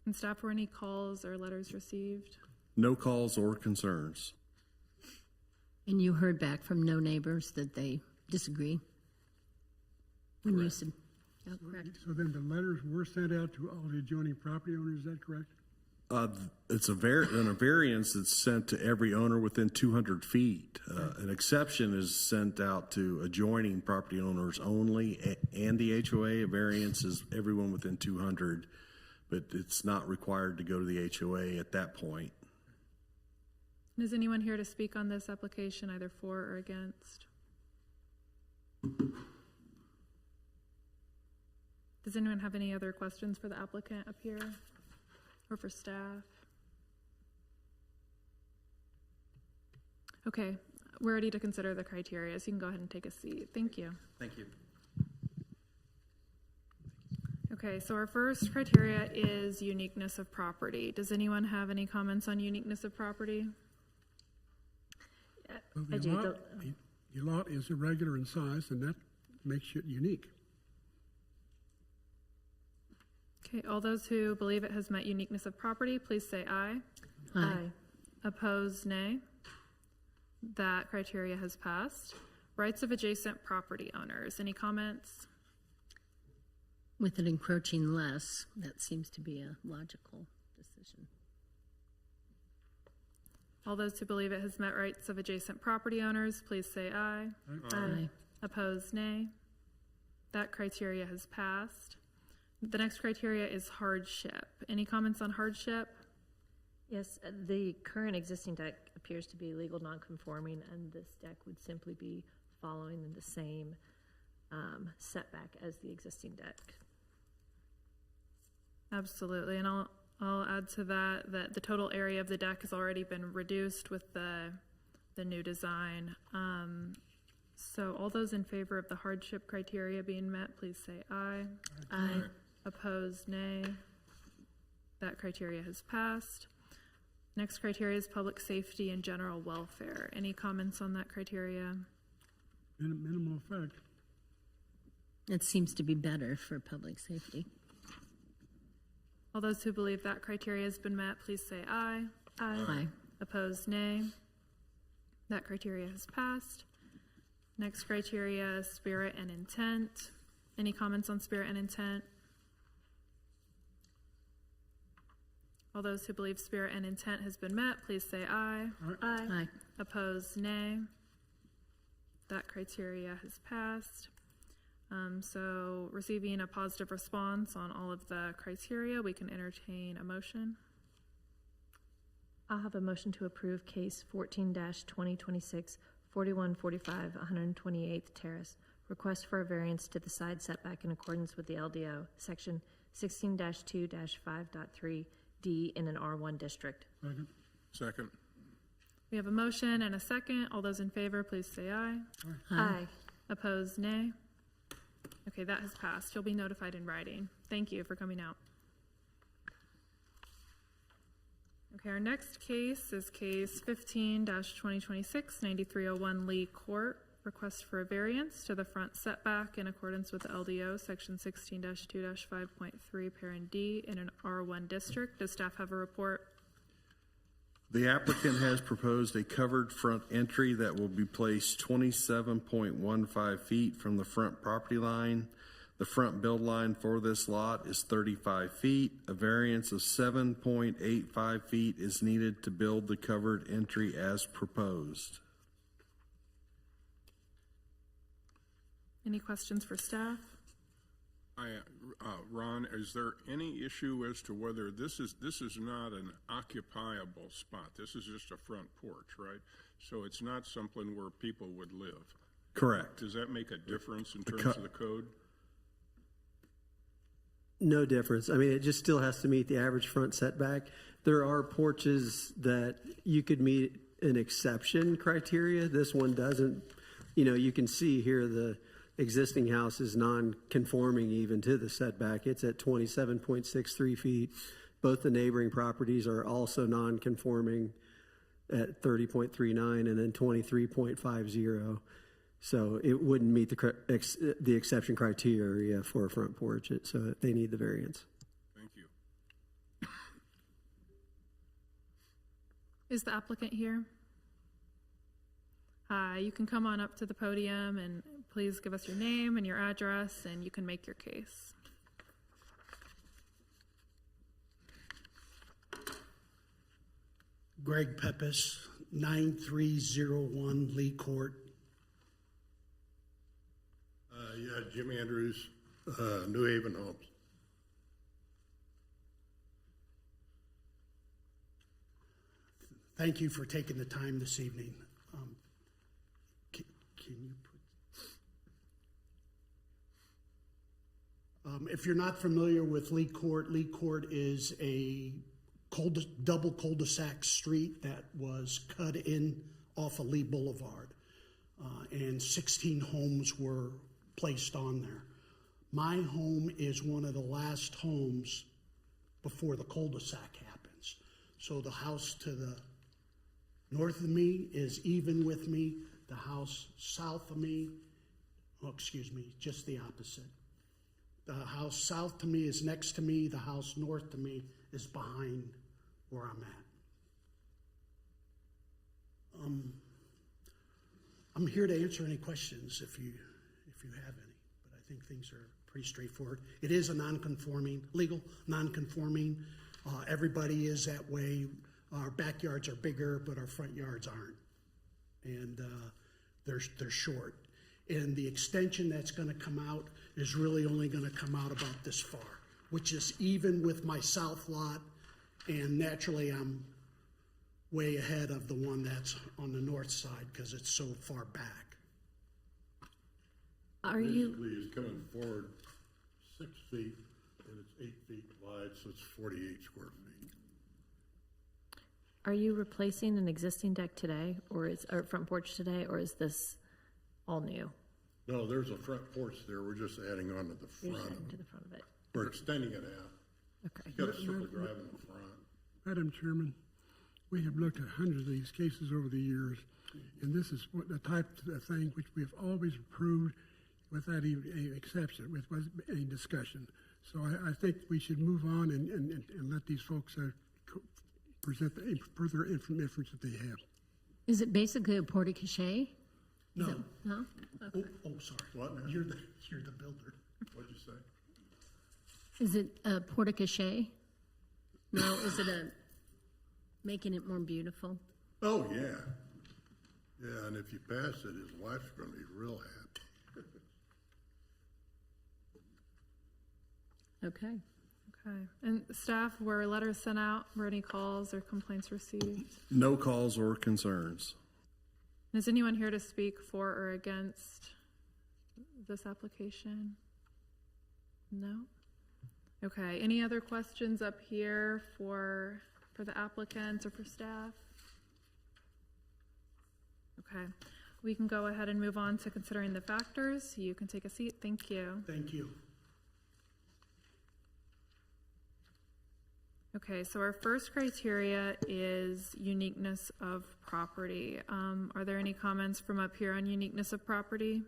And staff, were any calls or letters received?
No calls or concerns.
And you heard back from no neighbors that they disagree? When you said, oh, correct.
So then the letters were sent out to all the adjoining property owners, is that correct?
It's a variance that's sent to every owner within 200 feet. An exception is sent out to adjoining property owners only, and the HOA. A variance is everyone within 200, but it's not required to go to the HOA at that point.
Is anyone here to speak on this application, either for or against? Does anyone have any other questions for the applicant up here or for staff? Okay, we're ready to consider the criteria, so you can go ahead and take a seat. Thank you.
Thank you.
Okay, so our first criteria is uniqueness of property. Does anyone have any comments on uniqueness of property?
Well,
I do.
the lot is irregular in size, and that makes it unique.
Okay, all those who believe it has met uniqueness of property, please say aye.
Aye.
Opposed, nay. That criteria has passed. Rights of adjacent property owners. Any comments?
With it encroaching less, that seems to be a logical decision.
All those who believe it has met rights of adjacent property owners, please say aye.
Aye.
Opposed, nay. That criteria has passed. The next criteria is hardship. Any comments on hardship?
Yes, the current existing deck appears to be legal nonconforming, and this deck would simply be following the same setback as the existing deck.
Absolutely, and I'll add to that the total area of the deck has already been reduced with the new design. So all those in favor of the hardship criteria being met, please say aye.
Aye.
Opposed, nay. That criteria has passed. Next criteria is public safety and general welfare. Any comments on that criteria?
Minimal effect.
It seems to be better for public safety.
All those who believe that criteria has been met, please say aye.
Aye.
Opposed, nay. That criteria has passed. Next criteria is spirit and intent. Any comments on spirit and intent? All those who believe spirit and intent has been met, please say aye.
Aye. Aye.
Opposed, nay. That criteria has passed. So receiving a positive response on all of the criteria, we can entertain a motion.
I'll have a motion to approve case 14-2026, 4145 128th Terrace. Request for a variance to the side setback in accordance with the LDO, section 16-2-5.3D in an R1 district.
Second.
Second.
We have a motion and a second. All those in favor, please say aye.
Aye.
Opposed, nay. Okay, that has passed. You'll be notified in writing. Thank you for coming out. Okay, our next case is case 15-2026, 9301 Lee Court. Request for a variance to the front setback in accordance with LDO, section 16-2-5.3, parent D, in an R1 district. Does staff have a report?
The applicant has proposed a covered front entry that will be placed 27.15 feet from the front property line. The front build line for this lot is 35 feet. A variance of 7.85 feet is needed to build the covered entry as proposed.
Any questions for staff?
Ron, is there any issue as to whether this is not an occupiable spot? This is just a front porch, right? So it's not something where people would live.
Correct.
Does that make a difference in terms of the code?
No difference. I mean, it just still has to meet the average front setback. There are porches that you could meet an exception criteria. This one doesn't. You know, you can see here the existing house is non-conforming even to the setback. It's at 27.63 feet. Both the neighboring properties are also non-conforming at 30.39 and then 23.50. So it wouldn't meet the exception criteria for a front porch, so they need the variance.
Thank you.
Is the applicant here? Hi, you can come on up to the podium and please give us your name and your address and you can make your case.
Greg Pepis, 9301 Lee Court.
Jim Andrews, New Haven Homes.
Thank you for taking the time this evening. Can you put? If you're not familiar with Lee Court is a double cul-de-sac street that was cut in off of Lee Boulevard, and 16 homes were placed on there. My home is one of the last homes before the cul-de-sac happens. So the house to the north of me is even with me. The house south of me, just the opposite. The house south to me is next to me. The house north to me is behind where I'm at. I'm here to answer any questions if you have any, but I think things are pretty straightforward. It is a legal non-conforming. Everybody is that way. Our backyards are bigger, but our front yards aren't, and they're short. And the extension that's gonna come out is really only gonna come out about this far, which is even with my south lot, and naturally I'm way ahead of the one that's on the north side because it's so far back.
Are you,
Basically, it's coming forward 6 feet, and it's 8 feet wide, so it's 48 square feet.
Are you replacing an existing deck today, or front porch today, or is this all new?
No, there's a front porch there, we're just adding on to the
You're
front.
adding to the front of it.
We're extending it out.
Okay.
It's got a circle drive in the front.
Madam Chairman, we have looked at hundreds of these cases over the years, and this is what the type of thing which we have always approved without even any exception, with any discussion. So I think we should move on and let these folks present the further information that they have.
is it basically a porte-cochere?
No.
No?
Oh, sorry.
What now?
You're the builder.
What'd you say?
Is it a porte-cochere? No, is it making it more beautiful?
Oh, yeah. Yeah, and if you pass it, his wife's gonna be real happy.
Okay.
Okay. And staff, were letters sent out? Were any calls or complaints received?
No calls or concerns.
Is anyone here to speak for or against this application? No? Okay. Any other questions up here for the applicants or for staff? Okay. We can go ahead and move on to considering the factors. You can take a seat. Thank you.
Thank you.
Okay, so our first criteria is uniqueness of property. Are there any comments from up here on uniqueness of property?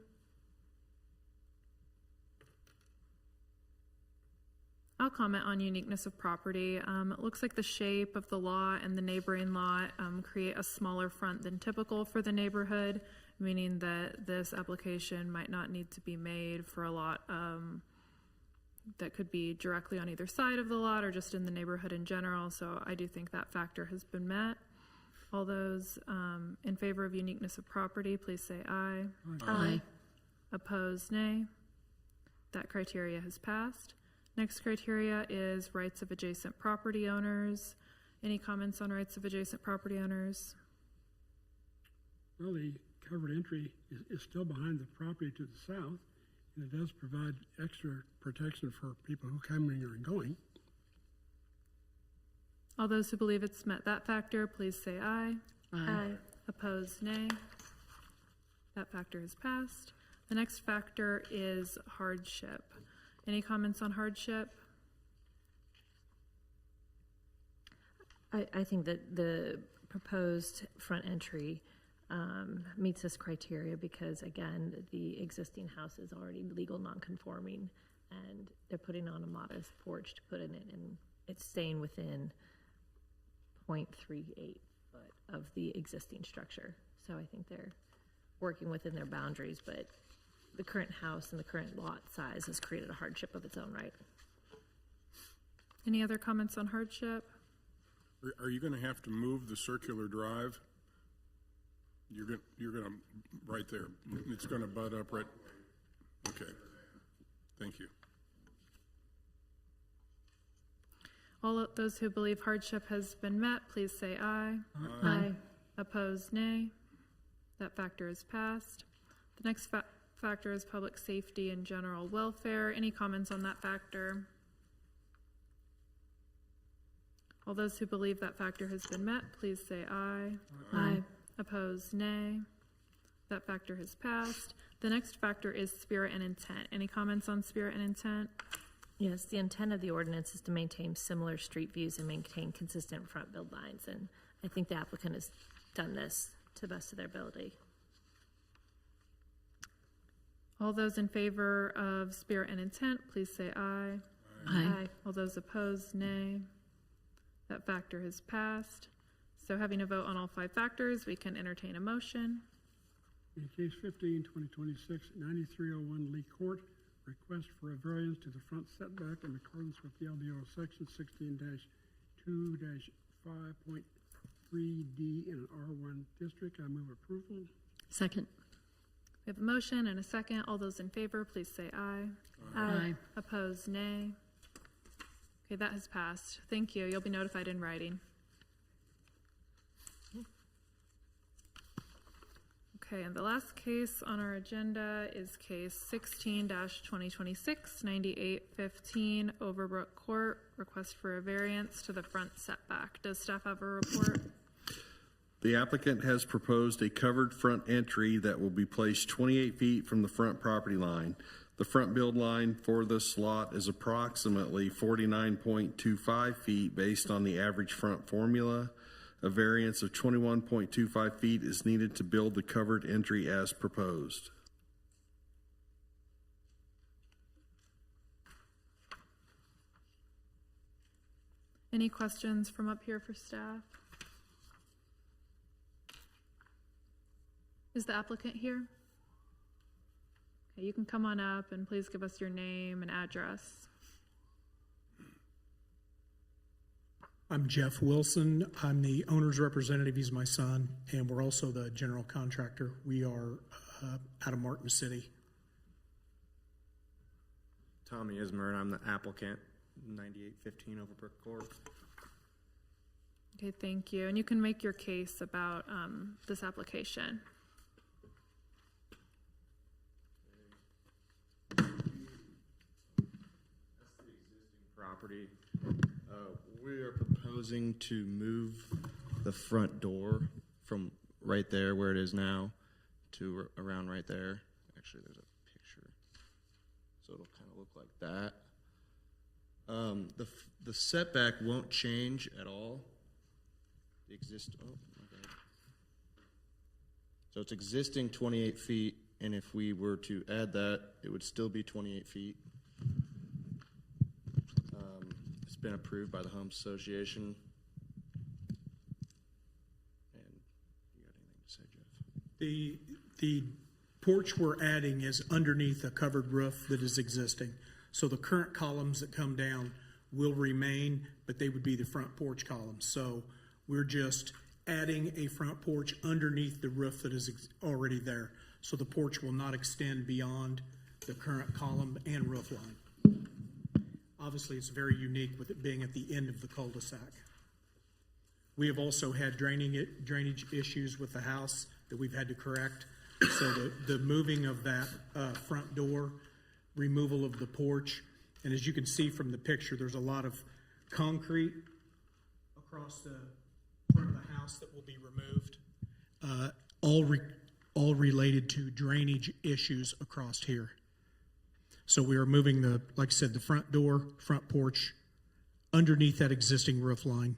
I'll comment on uniqueness of property. It looks like the shape of the lot and the neighboring lot create a smaller front than typical for the neighborhood, meaning that this application might not need to be made for a lot that could be directly on either side of the lot or just in the neighborhood in general. So I do think that factor has been met. All those in favor of uniqueness of property, please say aye.
Aye.
Opposed, nay. That criteria has passed. Next criteria is rights of adjacent property owners. Any comments on rights of adjacent property owners?
Well, the covered entry is still behind the property to the south, and it does provide extra protection for people who come in or going.
All those who believe it's met that factor, please say aye.
Aye.
Opposed, nay. That factor has passed. The next factor is hardship. Any comments on hardship?
I think that the proposed front entry meets this criteria because, again, the existing house is already legal non-conforming, and they're putting on a modest porch to put in it, and it's staying within 0.38 foot of the existing structure. So I think they're working within their boundaries, but the current house and the current lot size has created a hardship of its own right.
Any other comments on hardship?
Are you gonna have to move the circular drive? You're gonna, right there, it's gonna butt up right, okay, thank you.
All of those who believe hardship has been met, please say aye.
Aye.
Opposed, nay. That factor is passed. The next factor is public safety and general welfare. Any comments on that factor? All those who believe that factor has been met, please say aye.
Aye.
Opposed, nay. That factor has passed. The next factor is spirit and intent. Any comments on spirit and intent?
Yes, the intent of the ordinance is to maintain similar street views and maintain consistent front build lines, and I think the applicant has done this to the best of their ability.
All those in favor of spirit and intent, please say aye.
Aye.
All those opposed, nay. That factor has passed. So having a vote on all 5 factors, we can entertain a motion.
In case 15, 2026, 9301 Lee Court, request for a variance to the front setback in accordance with the LDO section 16-2-5.3D in an R1 district. I move approval.
Second.
We have a motion and a second. All those in favor, please say aye.
Aye.
Opposed, nay. Okay, that has passed. Thank you. You'll be notified in writing. Okay, and the last case on our agenda is case 16-2026, 9815 Overbrook Court, request for a variance to the front setback. Does staff have a report?
The applicant has proposed a covered front entry that will be placed 28 feet from the front property line. The front build line for this lot is approximately 49.25 feet based on the average front formula. A variance of 21.25 feet is needed to build the covered entry as proposed.
Any questions from up here for staff? Is the applicant here? Okay, you can come on up and please give us your name and address.
I'm Jeff Wilson. I'm the owner's representative. He's my son, and we're also the general contractor. We are out of Martin City.
Tommy Ismer, and I'm the applicant, 9815 Overbrook Court.
Okay, thank you. And you can make your case about this application.
That's the existing property. We are proposing to move the front door from right there where it is now to around right there. Actually, there's a picture, so it'll kind of look like that. The setback won't change at all. The so it's existing 28 feet, and if we were to add that, it would still be 28 feet. Been approved by the Homes Association. And you got anything to say, Jeff?
The porch we're adding is underneath a covered roof that is existing. So the current columns that come down will remain, but they would be the front porch columns. So we're just adding a front porch underneath the roof that is already there. So the porch will not extend beyond the current column and roof line. Obviously, it's very unique with it being at the end of the cul-de-sac. We have also had drainage issues with the house that we've had to correct. So the moving of that front door, removal of the porch, and as you can see from the picture, there's a lot of concrete across the front of the house that will be removed, all related to drainage issues across here. So we are moving like I said, the front door, front porch, underneath that existing roof line.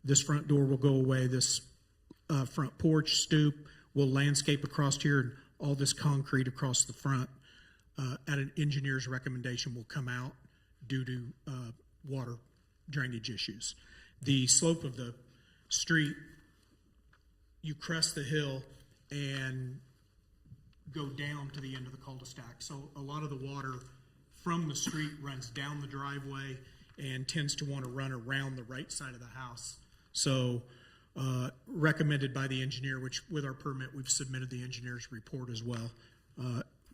This front door will go away. This front porch, stoop, will landscape across here, and all this concrete across the front, at an engineer's recommendation, will come out due to water drainage issues. The slope of the street, you crest the hill and go down to the end of the cul-de-sac. So a lot of the water from the street runs down the driveway and tends to want to run around the right side of the house. So recommended by the engineer, which with our permit, we've submitted the engineer's report as well.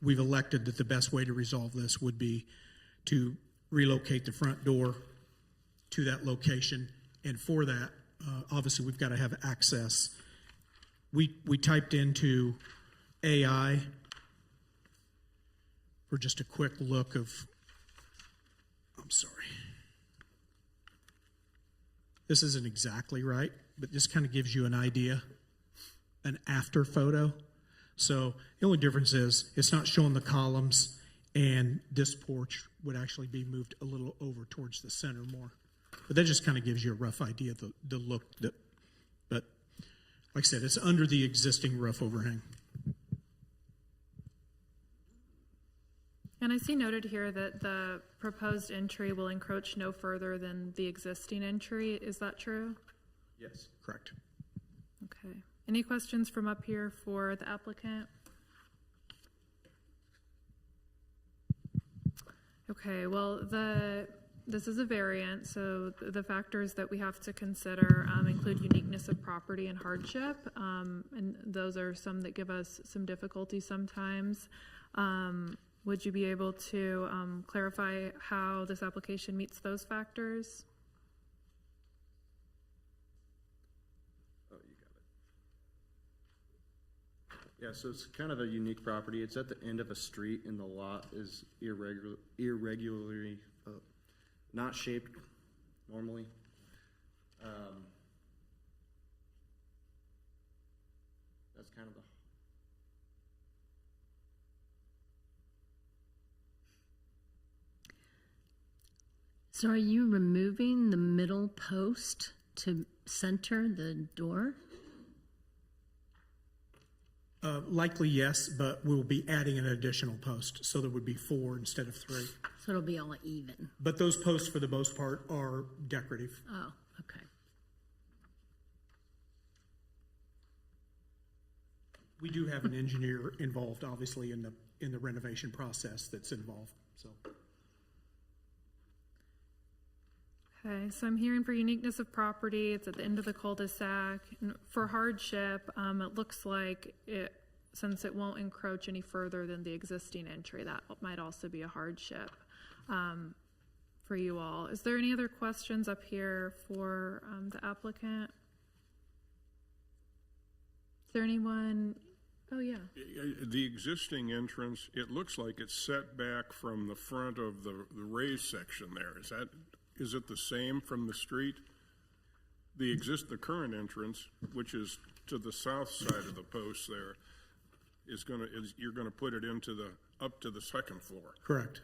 We've elected that the best way to resolve this would be to relocate the front door to that location. And for that, obviously we've got to have access. We typed into AI for just a quick look of, I'm sorry. This isn't exactly right, but this kind of gives you an idea, an after photo. So the only difference is it's not showing the columns, and this porch would actually be moved a little over towards the center more. But that just kind of gives you a rough idea of the look. But like I said, it's under the existing roof overhang.
And I see noted here that the proposed entry will encroach no further than the existing entry. Is that true?
Yes.
Correct.
Okay. Any questions from up here for the applicant? Okay, well, the This is a variant, so the factors that we have to consider include uniqueness of property and hardship, and those are some that give us some difficulty sometimes. Would you be able to clarify how this application meets those factors?
Oh, you got it. Yeah, so it's kind of a unique property. It's at the end of a street, and the lot is irregularly not shaped normally. That's kind of the.
So are you removing the middle post to center the door?
Likely yes, but we'll be adding an additional post, so there would be 4 instead of 3.
So it'll be all even?
But those posts, for the most part, are decorative.
Oh, okay.
We do have an engineer involved, obviously, in the renovation process that's involved, so.
Okay, so I'm hearing for uniqueness of property, it's at the end of the cul-de-sac. And for hardship, it looks like since it won't encroach any further than the existing entry, that might also be a hardship for you all. Is there any other questions up here for the applicant? Is there anyone? Oh, yeah.
The existing entrance, it looks like it's set back from the front of the raised section there. Is it the same from the street? The current entrance, which is to the south side of the post there, you're gonna put it up to the second floor.
Correct.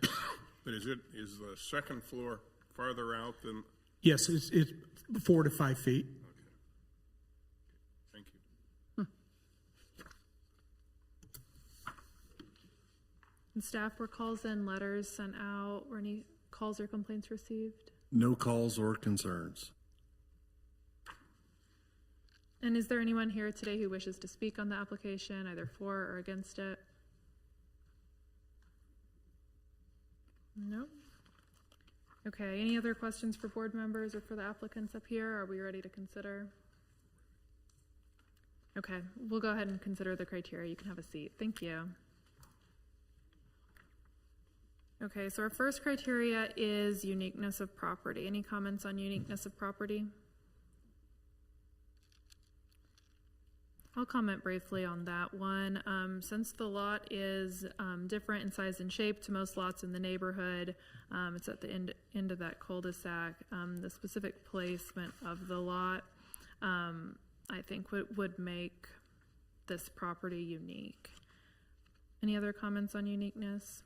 But is the second floor farther out than?
Yes, it's 4 to 5 feet.
Okay. Thank you.
And staff, were calls and letters sent out, or any calls or complaints received?
No calls or concerns.
And is there anyone here today who wishes to speak on the application, either for or against it? No? Okay, any other questions for board members or for the applicants up here? Are we ready to consider? Okay, we'll go ahead and consider the criteria. You can have a seat. Thank you. Okay, so our first criteria is uniqueness of property. Any comments on uniqueness of property? I'll comment briefly on that one. Since the lot is different in size and shape to most lots in the neighborhood, it's at the end of that cul-de-sac. The specific placement of the lot, I think would make this property unique. Any other comments on uniqueness?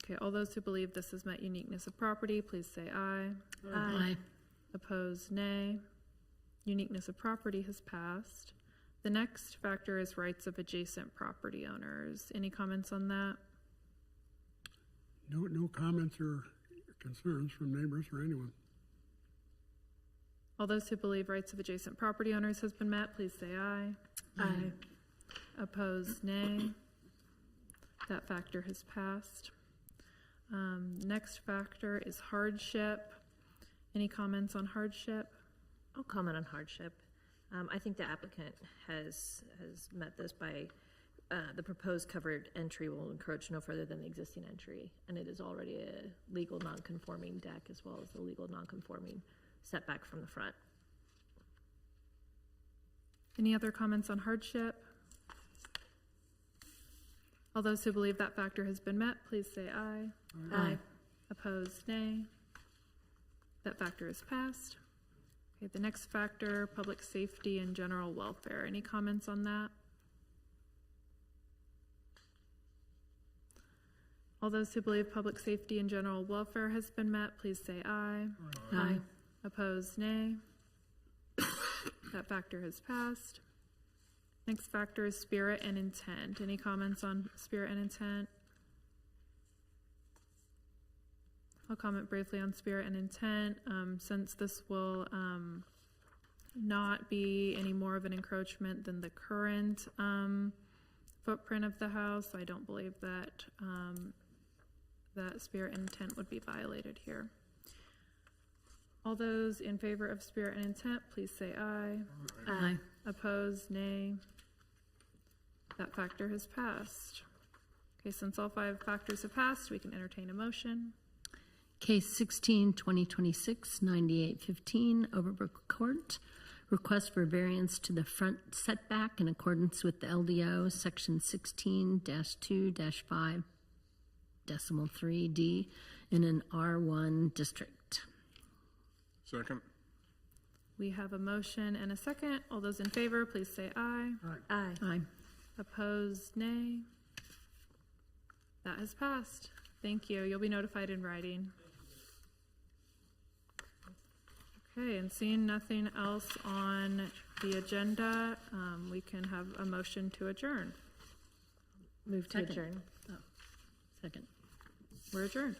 Okay, all those who believe this has met uniqueness of property, please say aye.
Aye.
Opposed, nay. Uniqueness of property has passed. The next factor is rights of adjacent property owners. Any comments on that?
No comments or concerns from neighbors or anyone.
All those who believe rights of adjacent property owners has been met, please say aye. Aye. Opposed, nay. That factor has passed. Next factor is hardship. Any comments on hardship?
I'll comment on hardship. I think the applicant has met this by the proposed covered entry will encroach no further than the existing entry, and it is already a legal non-conforming deck as well as a legal non-conforming setback from the front.
Any other comments on hardship? All those who believe that factor has been met, please say aye.
Aye.
Opposed, nay. That factor is passed. Okay, the next factor, public safety and general welfare. Any comments on that? All those who believe public safety and general welfare has been met, please say aye.
Aye.
Opposed, nay. That factor has passed. Next factor is spirit and intent. Any comments on spirit and intent? I'll comment briefly on spirit and intent. Since this will not be any more of an encroachment than the current footprint of the house, I don't believe that that spirit and intent would be violated here. All those in favor of spirit and intent, please say aye.
Aye.
Opposed, nay. That factor has passed. Okay, since all 5 factors have passed, we can entertain a motion.
Case 16, 2026, 9815, Overbrook Court. Request for variance to the front setback in accordance with the LDO, section 16-2-5.3D in an R1 district.
Second.
We have a motion and a second. All those in favor, please say aye.
Aye.
Aye.
Opposed, nay. That has passed. Thank you. You'll be notified in writing. Okay, and seeing nothing else on the agenda, we can have a motion to adjourn.
Move to
Second.
adjourn.
Second.
We're adjourned.